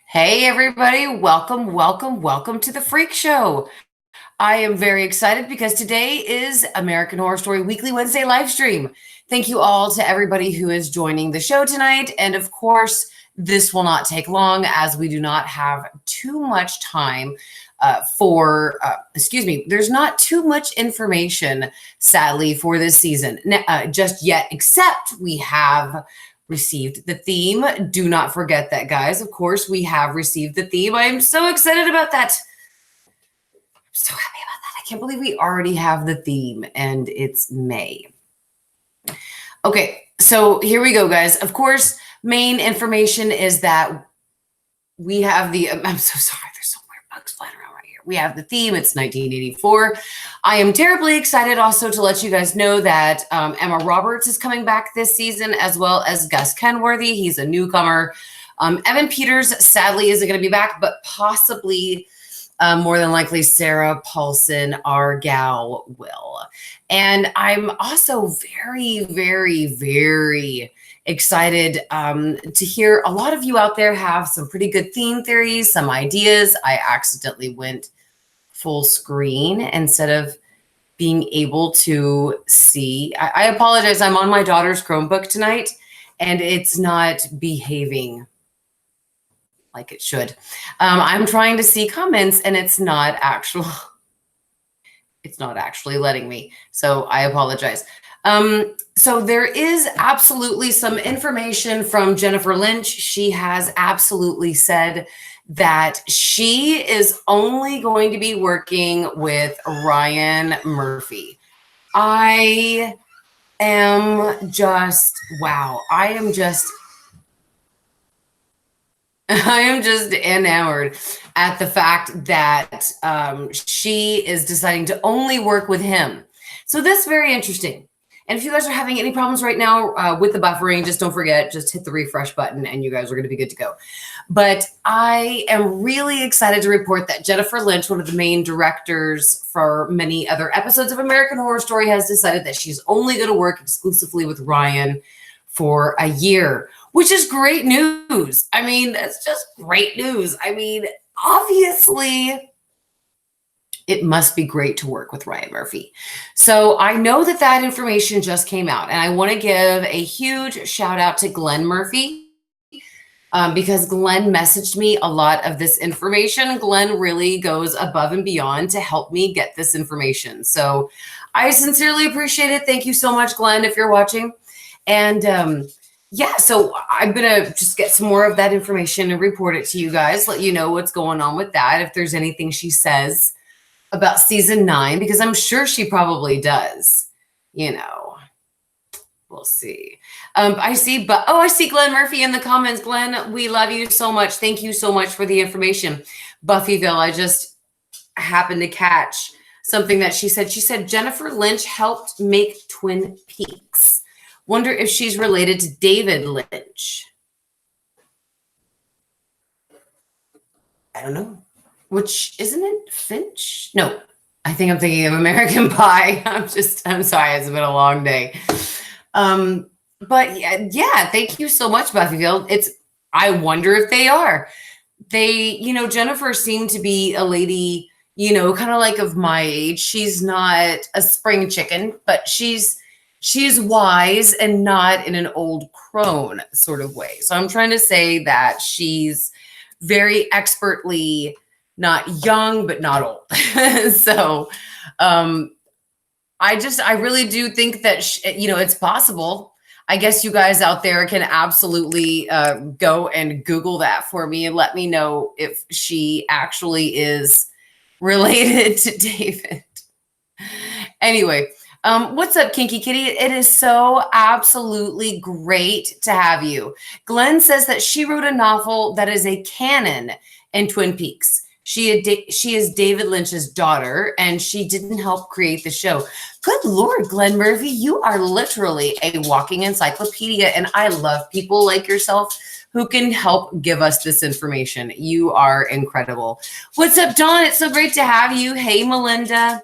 Hey, everybody. Welcome, welcome, welcome to the Freak Show. I am very excited because today is American Horror Story Weekly Wednesday live stream. Thank you all to everybody who is joining the show tonight. And of course, this will not take long as we do not have too much time there's not too much information, sadly, for this season just yet, except we have received the theme. Do not forget that, guys. Of course, we have received the theme. I am so excited about that. I'm so happy about that. I can't believe we already have the theme and it's May. Okay, so here we go, guys. Of course, main information is that we have I'm so sorry. There's so many bugs flying around right here. We have the theme. It's 1984. I am terribly excited also to let you guys know that Emma Roberts is coming back this season, as well as Gus Kenworthy. He's a newcomer. Evan Peters, sadly, isn't going to be back, but possibly, more than likely, Sarah Paulson, our gal, will. And I'm also very, very, very excited to hear a lot of you out there have some pretty good theme theories, some ideas. I accidentally went full screen instead of being able to see. I apologize. I'm on my daughter's Chromebook tonight, and it's not behaving like it should. I'm trying to see comments, and it's not actually letting me. So I apologize. So there is absolutely some information from Jennifer Lynch. She has absolutely said that she is only going to be working with Ryan Murphy. I am just, wow. I am just enamored at the fact that she is deciding to only work with him. So that's very interesting. And if you guys are having any problems right now with the buffering, just don't forget, just hit the refresh button and you guys are going to be good to go. But I am really excited to report that Jennifer Lynch, one of the main directors for many other episodes of American Horror Story, has decided that she's only going to work exclusively with Ryan for a year, which is great news. I mean, that's just great news. I mean, obviously, it must be great to work with Ryan Murphy. So I know that information just came out, and I want to give a huge shout out to Glenn Murphy because Glenn messaged me a lot of this information. Glenn really goes above and beyond to help me get this information. So I sincerely appreciate it. Thank you so much, Glenn, if you're watching. And yeah, so I'm going to just get some more of that information and report it to you guys, let you know what's going on with that, if there's anything she says about season 9, because I'm sure she probably does. You know, we'll see. I see Glenn Murphy in the comments. Glenn, we love you so much. Thank you so much for the information. Buffyville, I just happened to catch something that she said. She said Jennifer Lynch helped make Twin Peaks. Wonder if she's related to David Lynch. I don't know. Which, isn't it Finch? No, I think I'm thinking of American Pie. I'm sorry, it's been a long day. But yeah, thank you so much, Buffyville. I wonder if they are. Jennifer seemed to be a lady, kind of like of my age. She's not a spring chicken, but she's wise and not in an old crone sort of way. So I'm trying to say that she's very expertly not young, but not old. So I really do think that, it's possible. I guess you guys out there can absolutely go and Google that for me and let me know if she actually is related to David. Anyway, what's up, Kinky Kitty? It is so absolutely great to have you. Glenn says that she wrote a novel that is a canon in Twin Peaks. She is David Lynch's daughter, and she didn't help create the show. Good Lord, Glenn Murphy, you are literally a walking encyclopedia, and I love people like yourself who can help give us this information. You are incredible. What's up, Dawn? It's so great to have you. Hey, Melinda.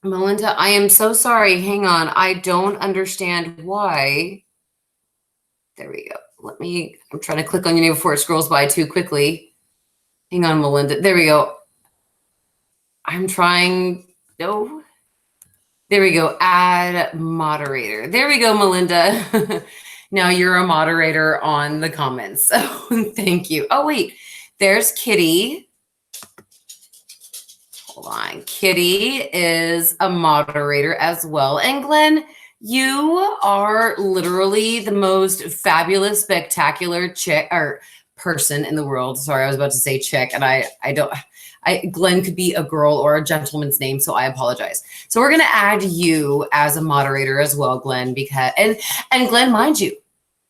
Melinda, I am so sorry. Hang on. I don't understand why. There we go. I'm trying to click on your name before it scrolls by too quickly. Hang on, Melinda. There we go. I'm trying. No. There we go. Add moderator. There we go, Melinda. Now you're a moderator on the comments. So thank you. Oh, wait. There's Kitty. Hold on. Kitty is a moderator as well. And Glenn, you are literally the most fabulous, spectacular chick or person in the world. Sorry, I was about to say chick, and Glenn could be a girl or a gentleman's name, so I apologize. So we're gonna add you as a moderator as well, Glenn, because and Glenn, mind you,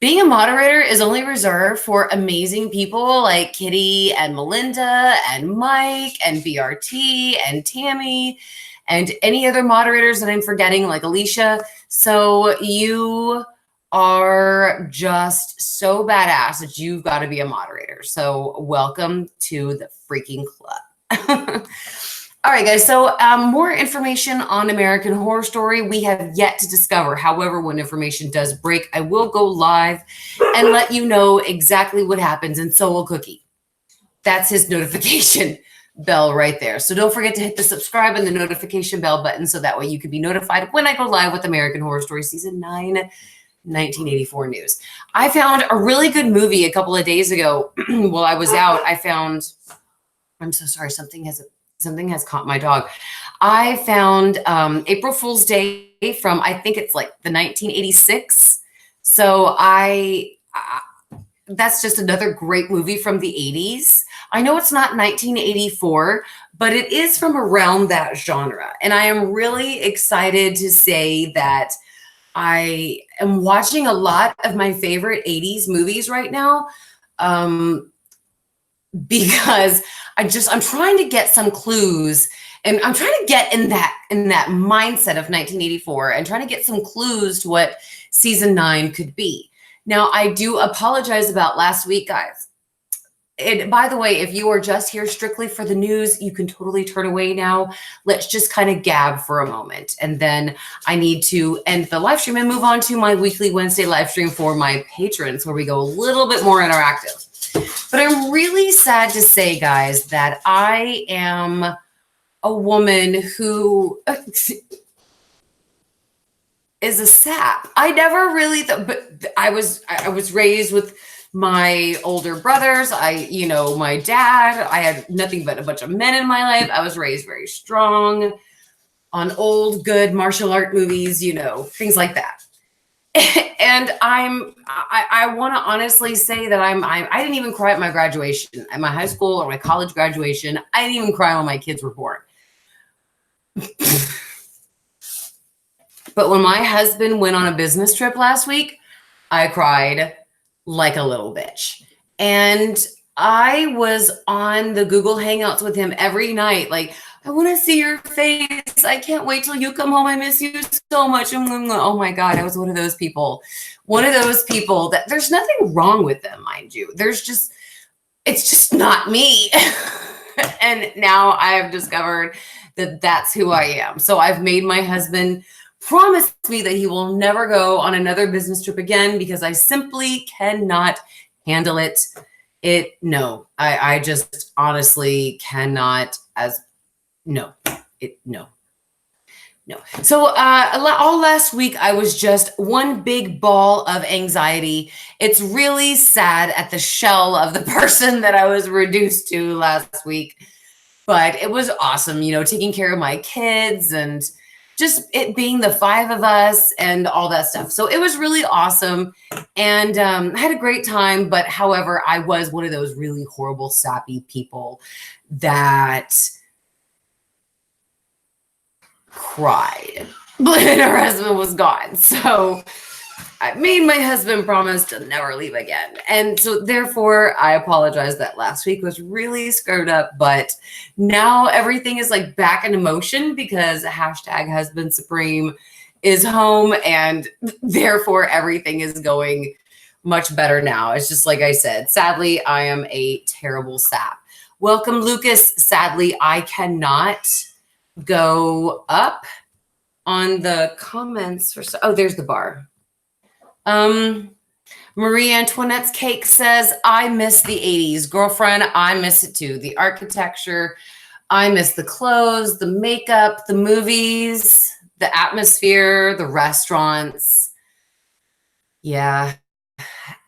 being a moderator is only reserved for amazing people like Kitty and Melinda and Mike and BRT and Tammy and any other moderators that I'm forgetting, like Alicia. So you are just so badass that you've got to be a moderator. So welcome to the freaking club. All right, guys. So more information on American Horror Story we have yet to discover. However, when information does break, I will go live and let you know exactly what happens. And so will Cookie. That's his notification bell right there. So don't forget to hit the subscribe and the notification bell button so that way you can be notified when I go live with American Horror Story Season 9, 1984 news. I found a really good movie a couple of days ago while I was out. I'm so sorry, something has caught my dog. I found April Fool's Day from, I think it's like the 1986. So that's just another great movie from the 80s. I know it's not 1984, but it is from around that genre. And I am really excited to say that I am watching a lot of my favorite 80s movies right now. Because I'm trying to get some clues, and I'm trying to get in that mindset of 1984 and trying to get some clues to what season 9 could be. Now, I do apologize about last week, guys. And by the way, if you are just here strictly for the news, you can totally turn away now. Let's just kind of gab for a moment. And then I need to end the live stream and move on to my weekly Wednesday live stream for my patrons, where we go a little bit more interactive. But I'm really sad to say, guys, that I am a woman who is a sap. I never really thought, but I was raised with my older brothers. My dad, I had nothing but a bunch of men in my life. I was raised very strong on old, good martial art movies, things like that. And I want to honestly say that I didn't even cry at my graduation, at my high school or my college graduation. I didn't even cry when my kids were born. But when my husband went on a business trip last week, I cried like a little bitch. And I was on the Google Hangouts with him every night. Like, I want to see your face. I can't wait till you come home. I miss you so much. Oh my God. I was one of those people that there's nothing wrong with them, mind you. It's just not me. And now I have discovered that that's who I am. So I've made my husband promise me that he will never go on another business trip again because I simply cannot handle it. No, I just honestly cannot no. So all last week, I was just one big ball of anxiety. It's really sad at the shell of the person that I was reduced to last week. But it was awesome, taking care of my kids and just it being the 5 of us and all that stuff. So it was really awesome. And I had a great time. But however, I was one of those really horrible, sappy people that cried when her husband was gone. So I made my husband promise to never leave again. And so therefore I apologize that last week was really screwed up, but now everything is like back in motion because #husband supreme is home and therefore everything is going much better now. It's just like I said, sadly, I am a terrible sap. Welcome, Lucas. Sadly, I cannot go up on the comments for, oh, there's the bar. Marie Antoinette's Cake says, I miss the 80s. Girlfriend, I miss it too. The architecture, I miss the clothes, the makeup, the movies, the atmosphere, the restaurants. Yeah,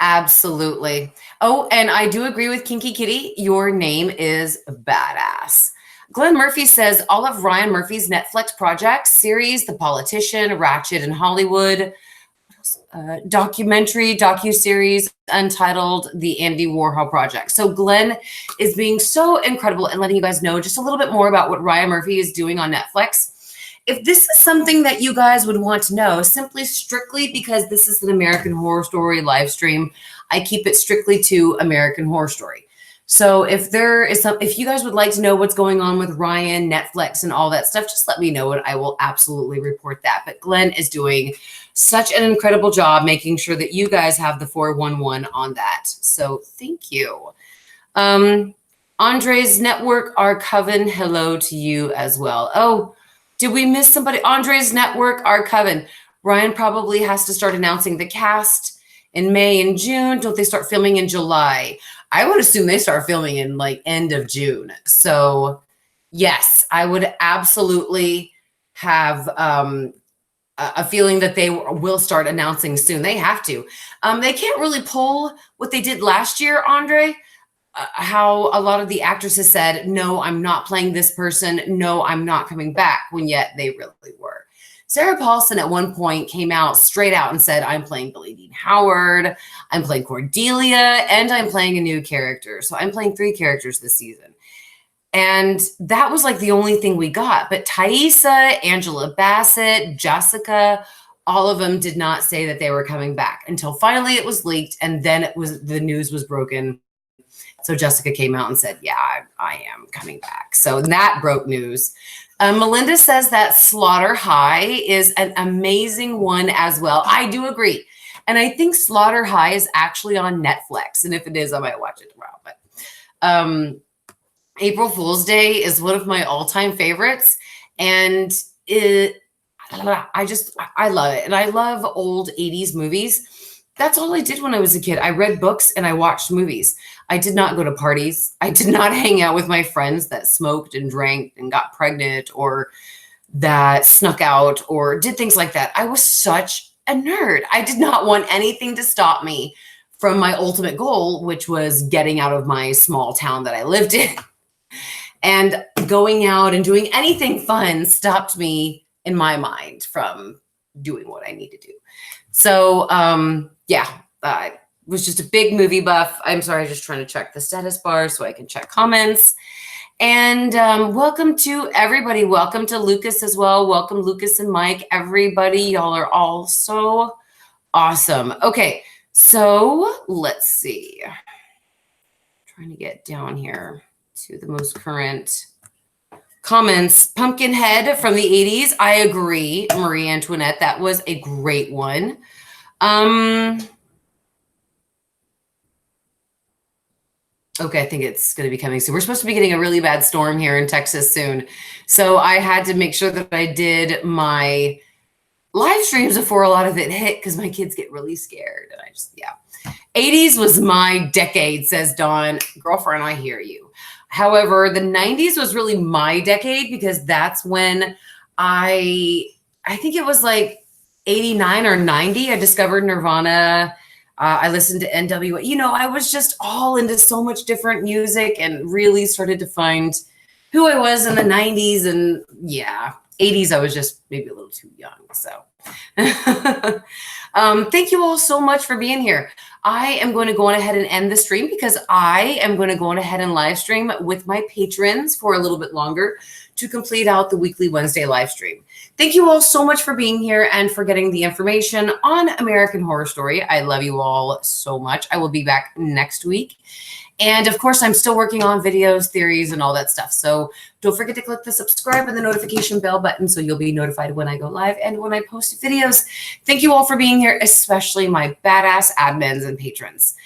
absolutely. Oh, and I do agree with Kinky Kitty. Your name is badass. Glenn Murphy says all of Ryan Murphy's Netflix projects, series, The Politician, Ratchet, and Hollywood, documentary, docu-series untitled The Andy Warhol Project. So Glenn is being so incredible and letting you guys know just a little bit more about what Ryan Murphy is doing on Netflix. If this is something that you guys would want to know, simply strictly because this is an American Horror Story live stream, I keep it strictly to American Horror Story. So if you guys would like to know what's going on with Ryan, Netflix, and all that stuff, just let me know and I will absolutely report that. But Glenn is doing such an incredible job making sure that you guys have the 411 on that. So thank you. Andre's Network, our coven, hello to you as well. Oh, did we miss somebody? Andre's Network, our coven. Ryan probably has to start announcing the cast in May and June. Don't they start filming in July? I would assume they start filming in like end of June. So yes, I would absolutely have a feeling that they will start announcing soon. They have to. They can't really pull what they did last year, Andre, how a lot of the actresses said, no, I'm not playing this person. No, I'm not coming back, when yet they really were. Sarah Paulson at one point came out straight out and said, I'm playing Billie Dean Howard, I'm playing Cordelia, and I'm playing a new character. So I'm playing 3 characters this season. And that was like the only thing we got. But Taissa, Angela Bassett, Jessica, all of them did not say that they were coming back until finally it was leaked. And then the news was broken. So Jessica came out and said, yeah, I am coming back. So that broke news. Melinda says that Slaughter High is an amazing one as well. I do agree. And I think Slaughter High is actually on Netflix. And if it is, I might watch it tomorrow. But April Fool's Day is one of my all-time favorites. And I love it. And I love old 80s movies. That's all I did when I was a kid. I read books and I watched movies. I did not go to parties. I did not hang out with my friends that smoked and drank and got pregnant or that snuck out or did things like that. I was such a nerd. I did not want anything to stop me from my ultimate goal, which was getting out of my small town that I lived in. And going out and doing anything fun stopped me in my mind from doing what I need to do. So, yeah, I was just a big movie buff. I'm sorry, just trying to check the status bar so I can check comments. And welcome to everybody. Welcome to Lucas as well. Welcome, Lucas and Mike. Everybody, y'all are all so awesome. Okay, so let's see. Trying to get down here to the most current comments. Pumpkinhead from the 80s. I agree, Marie Antoinette. That was a great one. Okay, I think it's going to be coming soon. We're supposed to be getting a really bad storm here in Texas soon. So I had to make sure that I did my live streams before a lot of it hit because my kids get really scared. And I just, yeah. 80s was my decade, says Dawn. Girlfriend, I hear you. However, the 90s was really my decade because that's when I think it was like 89 or 90, I discovered Nirvana. I listened to NWA. You know, I was just all into so much different music and really started to find who I was in the 90s. And yeah, 80s, I was just maybe a little too young. So thank you all so much for being here. I am going to go on ahead and end the stream because I am going to go on ahead and live stream with my patrons for a little bit longer to complete out the weekly Wednesday live stream. Thank you all so much for being here and for getting the information on American Horror Story. I love you all so much. I will be back next week. And of course, I'm still working on videos, theories, and all that stuff. So don't forget to click the subscribe and the notification bell button so you'll be notified when I go live and when I post videos. Thank you all for being here, especially my badass admins and patrons.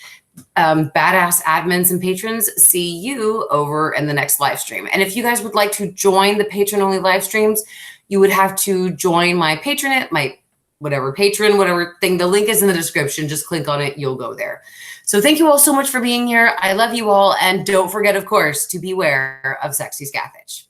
Badass admins and patrons, see you over in the next live stream. And if you guys would like to join the patron-only live streams, you would have to join my Patreon, my whatever patron, whatever thing. The link is in the description. Just click on it. You'll go there. So thank you all so much for being here. I love you all. And don't forget, of course, to beware of sexy scathach.